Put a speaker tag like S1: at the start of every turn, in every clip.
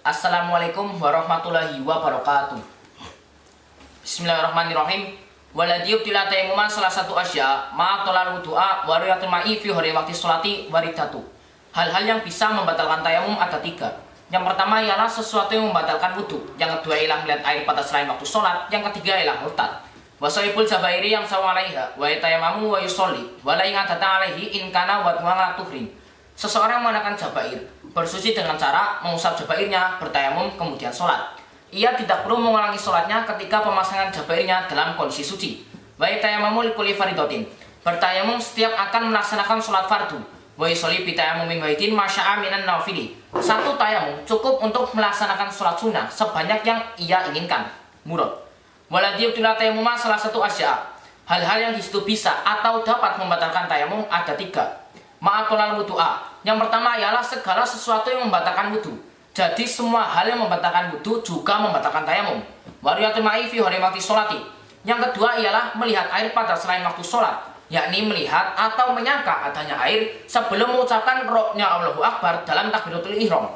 S1: Assalamualaikum warahmatullahi wabarakatuh. Bismillahirrahmanirrahim. Waladiyub tila tayammuman salah satu asya ma'atolal wudu'a wariyatul ma'i fi hari waktu sholati waridatu. Hal-hal yang bisa membatalkan tayamum ada tiga. Yang pertama ialah sesuatu yang membatalkan wudu. Yang kedua ialah melihat air pada selain waktu sholat. Yang ketiga ialah murtad. Wasoibul jabairi yang sawa alaiha wa tayamamu wa yusolli wa la ingatata alaihi inkana wa tuanga tuhrin. Seseorang menggunakan jabair, bersuci dengan cara mengusap jabairnya, bertayamum, kemudian sholat. Ia tidak perlu mengulangi sholatnya ketika pemasangan jabairnya dalam kondisi suci. Wa tayamamu likulli faridatin. Bertayamum setiap akan melaksanakan sholat fardu. Wa yusolli bitayamumin wahidin masya'a minan nawfili. Satu tayamum cukup untuk melaksanakan sholat sunnah sebanyak yang ia inginkan. Murad. Waladiyub tila tayamuma salah satu asya. Hal-hal yang disitu bisa atau dapat membatalkan tayamum ada tiga. Ma'atolal wudu'a. Yang pertama ialah segala sesuatu yang membatalkan wudu. Jadi semua hal yang membatalkan wudu juga membatalkan tayamum. Wariyatul ma'i fi hari waktu sholati. Yang kedua ialah melihat air pada selain waktu sholat, yakni melihat atau menyangka adanya air sebelum mengucapkan rohnya Allahu Akbar dalam takbiratul ihram.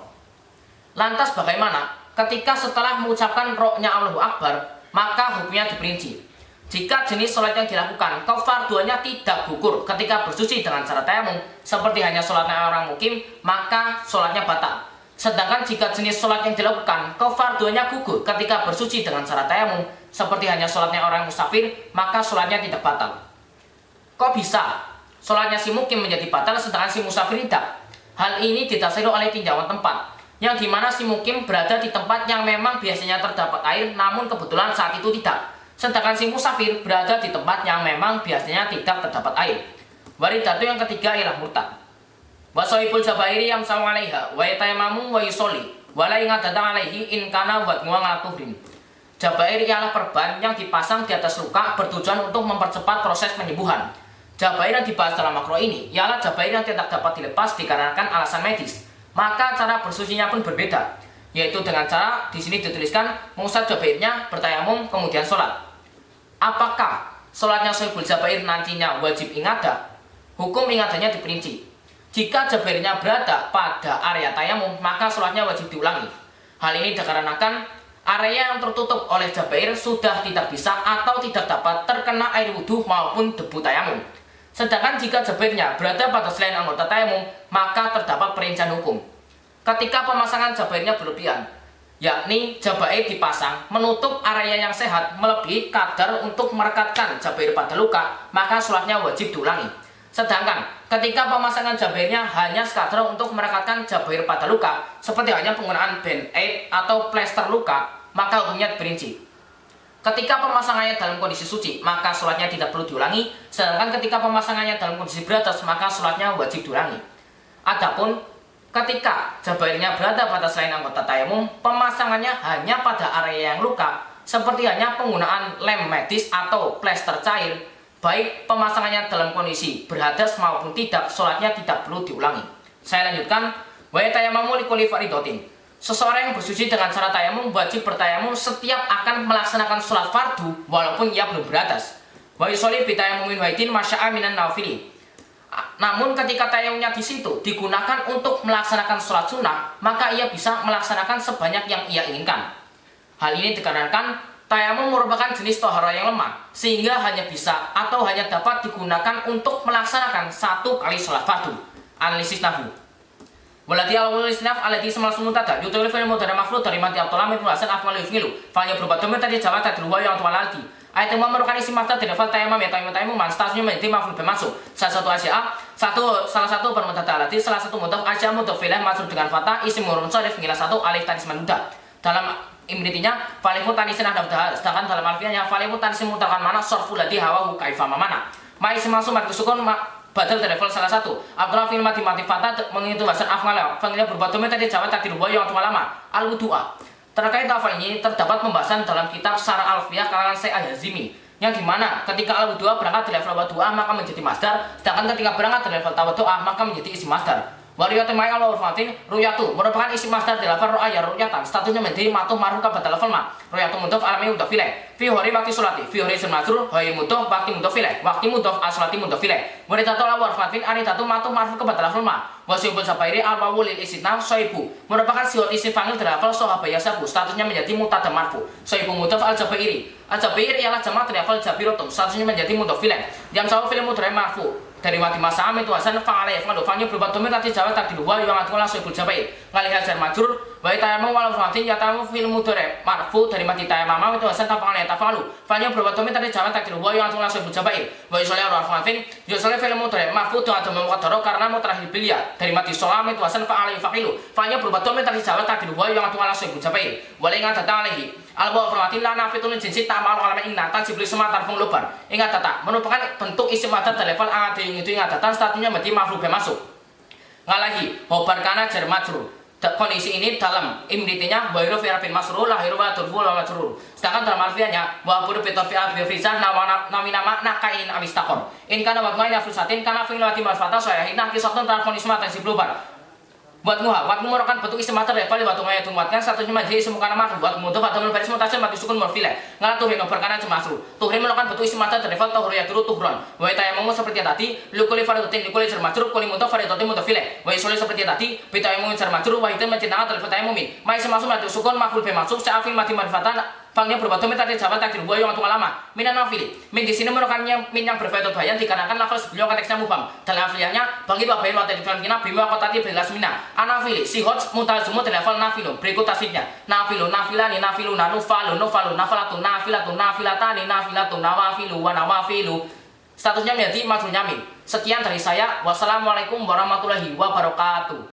S1: Lantas bagaimana ketika setelah mengucapkan rohnya Allahu Akbar, maka hukumnya diperinci. Jika jenis sholat yang dilakukan kefarduannya tidak gugur ketika bersuci dengan cara tayamum, seperti hanya sholatnya orang mukim, maka sholatnya batal. Sedangkan jika jenis sholat yang dilakukan kefarduannya gugur ketika bersuci dengan cara tayamum, seperti hanya sholatnya orang musafir, maka sholatnya tidak batal. Kok bisa sholatnya si mukim menjadi batal sedangkan si musafir tidak? Hal ini didasari oleh tinjauan tempat, yang dimana si mukim berada di tempat yang memang biasanya terdapat air, namun kebetulan saat itu tidak. Sedangkan si musafir berada di tempat yang memang biasanya tidak terdapat air. Waridatu yang ketiga ialah murtad. Wasoibul jabairi yang sama alaiha wa tayamamu wa yusolli wa la ingatata alaihi inkana wa tuanga tuhrin. Jabair ialah perban yang dipasang di atas luka bertujuan untuk mempercepat proses penyembuhan. Jabair yang dibahas dalam makro ini ialah jabair yang tidak dapat dilepas dikarenakan alasan medis. Maka cara bersucinya pun berbeda, yaitu dengan cara di sini dituliskan mengusap jabairnya, bertayamum, kemudian sholat. Apakah sholatnya sohibul jabair nantinya wajib ingada? Hukum ingadanya diperinci. Jika jabairnya berada pada area tayamum, maka sholatnya wajib diulangi. Hal ini dikarenakan area yang tertutup oleh jabair sudah tidak bisa atau tidak dapat terkena air wudhu maupun debu tayamum. Sedangkan jika jabairnya berada pada selain anggota tayamum, maka terdapat perincian hukum. Ketika pemasangan jabairnya berlebihan, yakni jabair dipasang menutup area yang sehat melebihi kadar untuk merekatkan jabair pada luka, maka sholatnya wajib diulangi. Sedangkan ketika pemasangan jabairnya hanya sekadar untuk merekatkan jabair pada luka, seperti hanya penggunaan band-aid atau plester luka, maka hukumnya diperinci. Ketika pemasangannya dalam kondisi suci, maka sholatnya tidak perlu diulangi. Sedangkan ketika pemasangannya dalam kondisi beratas, maka sholatnya wajib diulangi. Adapun ketika jabairnya berada pada selain anggota tayamum, pemasangannya hanya pada area yang luka, seperti hanya penggunaan lem medis atau plester cair. Baik pemasangannya dalam kondisi berhadas maupun tidak, sholatnya tidak perlu diulangi. Saya lanjutkan. Wa tayamamu likulli faridatin. Seseorang yang bersuci dengan cara tayamum wajib bertayamum setiap akan melaksanakan sholat fardu walaupun ia belum berhadas. Wa yusolli bitayamumin wahidin masya'a minan nawfili. Namun ketika tayamumnya di situ digunakan untuk melaksanakan sholat sunnah, maka ia bisa melaksanakan sebanyak yang ia inginkan. Hal ini dikarenakan tayamum merupakan jenis tohara yang lemah, sehingga hanya bisa atau hanya dapat digunakan untuk melaksanakan satu kali sholat fardu. Analisis nahwu. Walati al-awwal istinaf alati semal sumutada yutul fil mudhari mafrud dari mati abtolam itu hasan afmal yufmilu fanya berubah domen tadi jawab tadi luar yang tua lalti ayat yang memerlukan isi mafta dari fal tayamum ya tayamum manstasnya menjadi mafrud bermasuk salah satu bermutada alati salah satu mudhaf asya mudhaf filah masuk dengan fatah isi murun sarif nilai satu alif tanis manuda dalam imritinya falifu tanisin ada dah sedangkan dalam alfiahnya falifu tanisin mutakan mana sorfu ladi hawa kaifa mana ma isi masuk mati sukun badal dari level salah satu. Abdullah film mati fatah menghitung bahasa afngal. Fangilnya berbuat domen tadi jawab tadi luar yang tua lama. Al-wudu'a. Terkait hafal ini terdapat pembahasan dalam kitab Syarah Alfiyah karangan Syekh Al-Hazimi, yang dimana ketika al-wudu'a berangkat dari level wudu'a maka menjadi masdar, sedangkan ketika berangkat dari level tawaddu'a maka menjadi isi masdar. Wariyatu mai Allah urfatin ruyatu merupakan isim masdar dari lafaz ru'ya ru'yatan, statusnya menjadi matuh marfu ka badal lafal ma. Ruyatu mudhof alami mudhof ilaih. Fi hori waktu sholati, fi hori ism majrur, hori mudhof waktu mudhof ilaih. Waktu mudhof as-sholati mudhof ilaih. Waridatu la urfatin aridatu matuh marfu ka badal lafal ma. Wasibul sabairi al-wawu lil istitna soibu merupakan sihot isim fa'il dari lafal sahabaya sabu, statusnya menjadi mubtada marfu. Soibu mudhof al-jabairi. Al-jabair ialah jamak dari lafal jabiratun, statusnya menjadi mudhof ilaih. Yang sawu fil mudhari marfu dari wati masam itu asan fa'ala yaf'alu fa'alnya berubah domir tadi jawab takdir wa yang atau langsung berjabai ngalih hajar majrur wa tayammum wal fatin yatamu fil mudhari marfu dari mati tayammum itu asan fa'ala tafalu fa'alnya berubah domir tadi jawab takdir wa yang atau langsung berjabai wa yusalli al fatin yusalli fil mudhari marfu itu atau muqaddar karena mutarahi bilia dari mati salam itu asan fa'ala yafa'ilu fa'alnya berubah domir tadi jawab takdir wa yang atau langsung berjabai walinga datang alaihi al-bawu fatin la nafitun jinsi ta'mal alamin inna tajibli semata tarfung luban ingat data merupakan bentuk isim madar dari level itu ingat datang statusnya menjadi maf'ul bih masuk. Nggak lagi hobar kana jar majrur. Kondisi ini dalam imritinya wa huruf i'rabin masrur lahiru wa turfu wa majrur. Sedangkan dalam alfiahnya wa huruf fi'il bi fizan namina makna kain amistaqor. In kana wa maina fusatin kana fi'il wa timafata sayahin kisatun tarfun ismatan sibluban. Buat muha, buat merupakan bentuk isim mater level buat maya tungguatkan satunya menjadi isim bukan makhluk buat mudhof atau baris mutasil mati sukun murfile ngalah tuhrin berkana cemasru tuhrin merupakan bentuk isim mater level tahur ya turu tuhron wa tayammum seperti tadi lukuli fardhatin lukuli jar majrur kuli mudhof fardhatin mudhofile wa isoli seperti tadi bitayammum jar majrur wa itu mencintai level tayammumin mai semasuk mati sukun makhluk be masuk sa'afil mati marifatan fangnya berubah domir tadi jawab takdir wa yang lama minan nafili min di sini merupakan min yang berfaedah bayan dikarenakan lafaz beliau konteksnya mubham dalam afiliannya bagi babain wa tadi kina bima kotati belas mina anafili sihot mutalzumut di level nafilun berikut tasbihnya nafilu nafilani nafilu nanufalu nufalu nafalatu nafilatu nafilatani nafilatu nawafilu wa nawafilu statusnya menjadi majrur nyamin. Sekian dari saya, wassalamualaikum warahmatullahi wabarakatuh.